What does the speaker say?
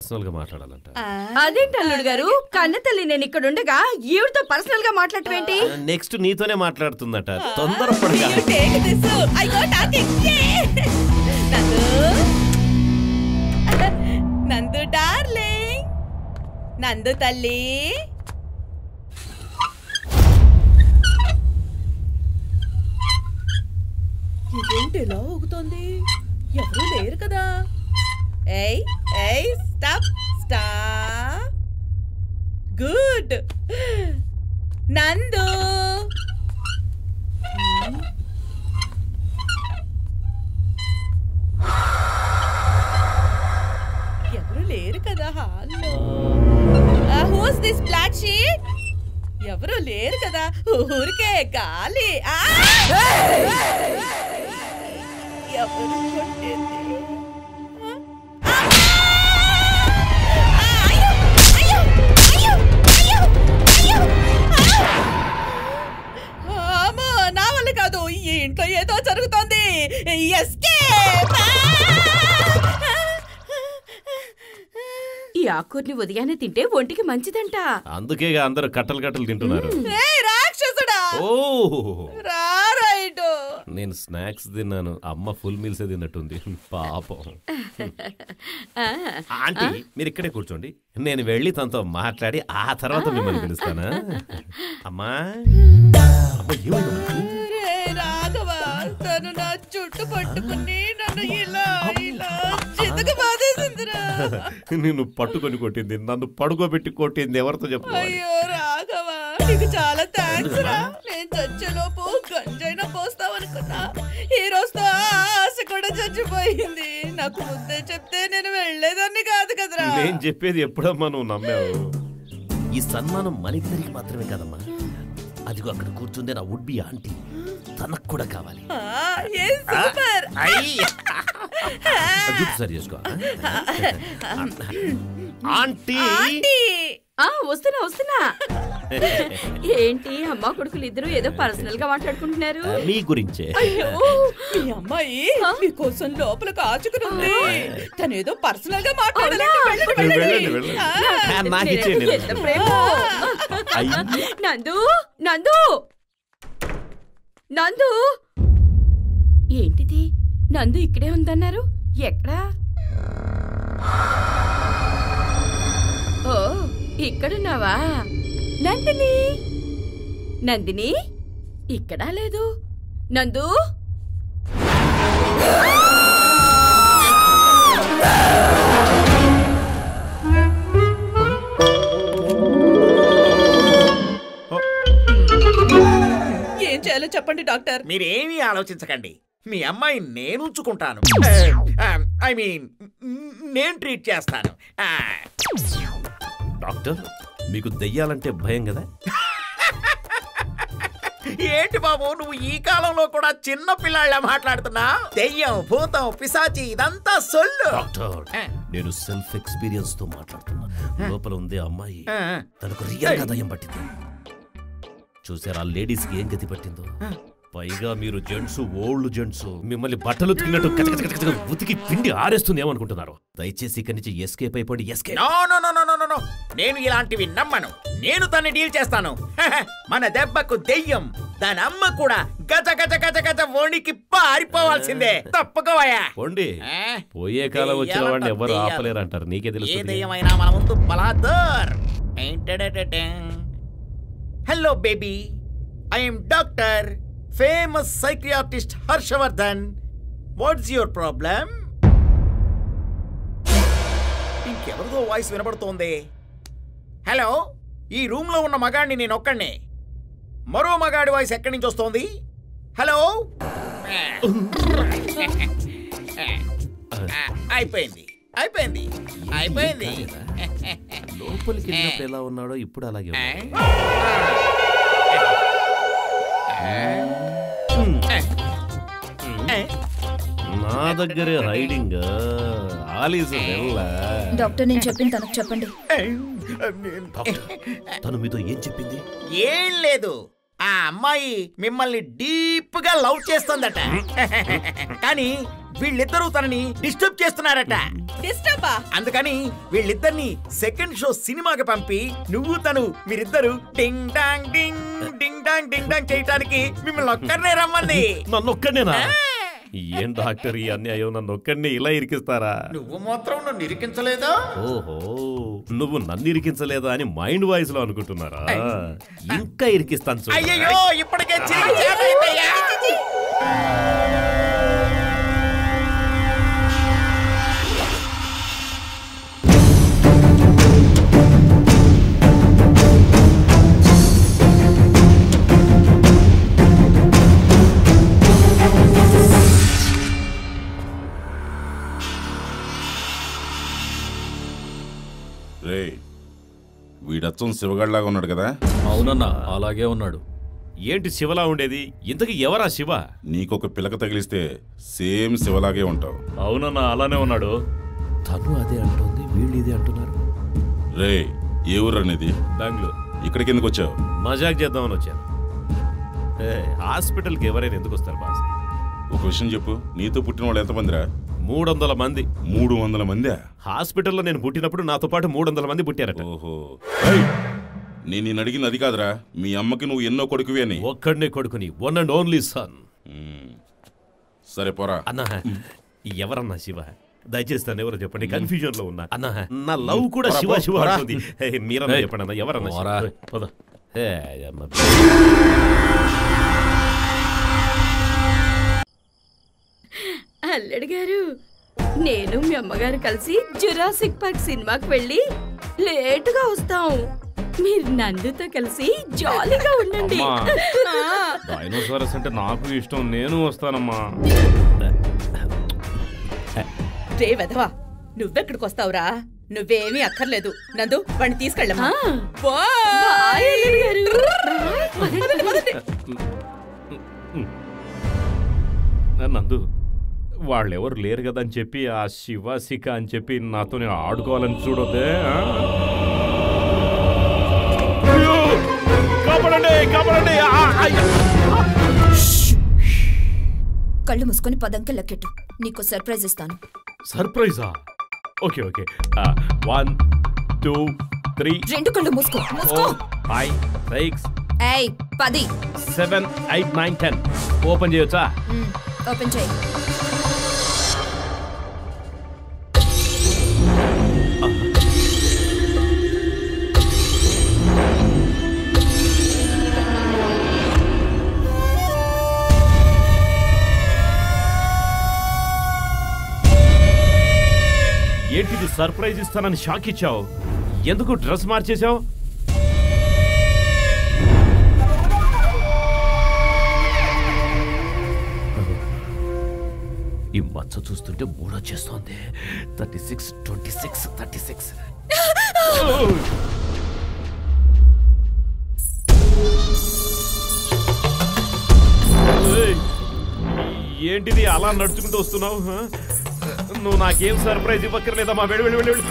Personal గా మాట్లాడాలంట. అదేంటి అల్లుడు గారు, కన్న తల్లి నేను ఇక్కడ ఉండగా ఈవిడతో పర్సనల్ గా మాట్లాడటమేంటి? నెక్స్ట్ నీతోనే మాట్లాడుతుందట. తొందరపడగా నందు డార్లింగ్, నందు తల్లి. ఇదేంటి ఇలా ఊగుతోంది? ఎవరూ లేరు కదా. ఏయ్ ఏయ్, స్టాప్ స్టాప్. గుడ్. నందు, ఎవరు లేరు కదా హాల్లో. Who's this black sheet? ఎవరు లేరు కదా, ఊరికే గాలి. ఎవరు కొట్టింది? నా వల్ల కాదు, ఈ ఇంట్లో ఏదో జరుగుతోంది. ఈ ఆకూర్ని ఉదయాన్నే తింటే ఒంటికి మంచిదంట. అందుకే అందరూ కట్టలు కట్టలు తింటున్నారు. రాక్షసుడా, రైట్. నేను స్నాక్స్ తిన్నాను, అమ్మ ఫుల్ మీల్స్ తిన్నట్టుంది. పాపం. ఆంటీ మీరు ఇక్కడే కూర్చోండి, నేను వెళ్ళి తనతో మాట్లాడి ఆ తర్వాత మిమ్మల్ని పిలుస్తానా? అమ్మా రాఘవ, తను నా చుట్టు పట్టుకుని నన్ను ఇలా ఇలా చితక బాధేసిందిరా. నిన్ను పట్టుకొని కొట్టింది, నన్ను పడుకోబెట్టి కొట్టింది ఎవరితో చెప్పు? అయ్యో రాఘవ, నీకు చాలా థ్యాంక్స్ రా. నేను చచ్చేలోపు గంజైనా పోస్తావనుకున్నా, ఈ రోజుతో ఆశ కూడా చచ్చిపోయింది. నాకు ముందే చెప్తే నేను వెళ్లేదాన్ని కాదు కదరా. నేను చెప్పేది ఎప్పుడమ్మా నువ్వు నమ్మావు? ఈ సన్మానం మనకిద్దరికి మాత్రమే కదమ్మా, అదిగో అక్కడ కూర్చుందే నా వుడ్ బి ఆంటీ, తనకు కూడా కావాలి. జుట్టు సరి చేసుకో ఆంటీ. వస్తున్నా వస్తున్నా. ఏంటి అమ్మా కొడుకులు ఇద్దరు ఏదో పర్సనల్ గా మాట్లాడుకుంటున్నారు? మీ గురించే. మీ అమ్మాయి మీ కోసం లోపల కాచుకునుంది. తనేదో పర్సనల్ గా మాట్లాడాలి. నందు నందు నందు, ఏంటిది? నందు ఇక్కడే ఉందన్నారు, ఎక్కడా? ఓ ఇక్కడున్నావా? నందిని, నందిని ఇక్కడా లేదు. నందు, ఏం చేయాలో చెప్పండి డాక్టర్. మీరేమీ ఆలోచించకండి, మీ అమ్మాయి నేను ఉంచుకుంటాను. ఐ మీన్ నేను ట్రీట్ చేస్తాను. డాక్టర్ మీకు దెయ్యాలంటే భయం కదా? ఏంటి బాబు నువ్వు ఈ కాలంలో కూడా చిన్న పిల్లాళ్ళ మాట్లాడుతున్నా? దెయ్యం, భూతం, పిశాచి ఇదంతా సొల్లు. డాక్టర్ నేను సెల్ఫ్ ఎక్స్పీరియన్స్ తో మాట్లాడుతున్నా. లోపల ఉందే అమ్మాయి, తనకు రియల్ గా దయ్యం పట్టింది. చూసారా లేడీస్ కి ఏం గతి పట్టిందో? పైగా మీరు జెంట్స్, ఓల్డ్ జెంట్స్, మిమ్మల్ని బట్టలు ఉతికినట్టు ఉతికి పిండి ఆరేస్తుంది ఏమనుకుంటున్నారు? దయచేసి ఇక్కడి నుంచి ఎస్కేప్ అయిపోయి ఎస్కేప్. నో, నేను ఇలాంటివి నమ్మను. నేను తన్ని డీల్ చేస్తాను. మన దెబ్బకు దెయ్యం, దాని అమ్మ కూడా గజ గజ గజ గజ వణికి పారిపోవాల్సిందే. తప్పుకోవయ్యా. పోండి, పోయే కాలం వచ్చిన వాడిని ఎవరు ఆపలేరు అంటారు. నీకే తెలుసు. ఏ దెయ్యమైనా మన ముందు బలాదర్. Hello baby, I'm doctor famous psychiatrist Harshvardhan. What's your problem? ఇంకెవరిదో వాయిస్ వినబడుతోంది. హలో, ఈ రూమ్ లో ఉన్న మగాడిని నేను ఒక్కడినే. మరో మగాడి వాయిస్ ఎక్కడి నుంచి వస్తోంది? హలో. అయిపోయింది. లోపలికి ఎలా ఉన్నాడో ఇప్పుడు అలాగే. నా దగ్గరే రైడింగ్. డాక్టర్ నేను చెప్పింది తనకు చెప్పండి. తను మీతో ఏం చెప్పింది? ఏం లేదు, ఆ అమ్మాయి మిమ్మల్ని డీప్ గా లవ్ చేస్తుందట. కానీ వీళ్ళిద్దరూ తనని డిస్టర్బ్ చేస్తున్నారట. డిస్టర్బా? అందుకని వీళ్ళిద్దరిని సెకండ్ షో సినిమాకి పంపి నువ్వు తను మీరిద్దరు డింగ్ డాంగ్ డింగ్ డింగ్ డాంగ్ డింగ్ డాంగ్ చేయటానికి మిమ్మల్ని ఒక్కరినే రమ్మంది. నన్ను ఒక్కడేనా? ఏం డాక్టర్ ఈ అన్యాయం, నన్ను ఒక్కడిని ఇలా ఇరికిస్తారా? నువ్వు మాత్రం నన్ను ఇరికించలేదా? ఓహో, నువ్వు నన్ను ఇరికించలేదా అని మైండ్ వాయిస్ లో అనుకుంటున్నారా? ఇంకా ఇరికిస్తాను చూడు. అయ్యో ఇప్పటికే చేతైందయ్యా. వీడచ్చం శివగాడిలాగా ఉన్నాడు కదా? అవునన్నా, అలాగే ఉన్నాడు. ఏంటి శివలా ఉండేది? ఇంతకీ ఎవరా శివ? నీకొక పిలక తగిలిస్తే సేమ్ శివలాగే ఉంటావు. అవునన్నా, అలానే ఉన్నాడు. తను అదే అంటుంది, వీళ్ళు ఇదే అంటున్నారు. రే, ఏ ఊరు అనేది? బెంగళూరు. ఇక్కడికి ఎందుకు వచ్చావు? మజాక్ చేద్దామని వచ్చాను. హాస్పిటల్కి ఎవరైనా ఎందుకు వస్తారు బాస్? ఒక విషయం చెప్పు, నీతో పుట్టిన వాళ్ళు ఎంతమందిరా? 300 మంది. 300 మంది? హాస్పిటల్లో నేను పుట్టినప్పుడు నాతో పాటు 300 మంది పుట్టారట. ఓహో, నేను అడిగింది అది కాదురా. మీ అమ్మకి నువ్వు ఎన్నో కొడుకువి అని. ఒక్కడనే కొడుకుని, వన్ అండ్ ఓన్లీ సన్. సరే పోరా. అన్నా, ఎవరన్నా శివ? దయచేసి తను ఎవరో చెప్పండి, కన్ఫ్యూజన్ లో ఉన్నా. అన్నా, నా లవ్ కూడా శివ శివ అంటుంది. మీరన్నా చెప్పండి అన్న, ఎవరన్నా? అల్లుడు గారు, నేను మీ అమ్మగారు కలిసి జురాసిక్ పార్క్ సినిమాకి వెళ్ళి లేటుగా వస్తాం. మీరు నందుతో కలిసి జాలీగా ఉండండి. డైనోసారస్ అంటే నాకు ఇష్టం, నేను వస్తానమ్మా. రే వెధవా, నువ్వెక్కడికి వస్తావురా? నువ్వేమీ అక్కర్లేదు. నందు, వాడిని తీసుకెళ్ళమ్మా. బాయ్ అల్లుడు గారు. నందు, వాళ్ళెవరు లేరు కదా అని చెప్పి ఆ శివాసిక అని చెప్పి నాతో ఆడుకోవాలని చూడొద్దే. కళ్ళు మూసుకొని పదంకి లెక్కెట్టు, నీకు సర్ప్రైజ్ ఇస్తాను. సర్ప్రైజా? Okay okay. 1 2 3. 2 కళ్ళు మూసుకో. 5 6 ఏయ్ 10 7 8 9 10. ఓపెన్ చేయొచ్చా? ఓపెన్ చేయి. ఏంటిది, సర్ప్రైజ్ ఇస్తానని షాక్ ఇచ్చావు? ఎందుకు డ్రెస్ మార్చేశావు? ఈ మచ్చ చూస్తుంటే మూడొచ్చేస్తోంది. 36 26 36. ఏంటిది అలా నడుచుకుంటూ వస్తున్నావు? నువ్వు నాకేం సర్ప్రైజ్ ఇవ్వక్కర్లేదమ్మా. వెళ్ళి వెళ్ళి వెళ్ళి.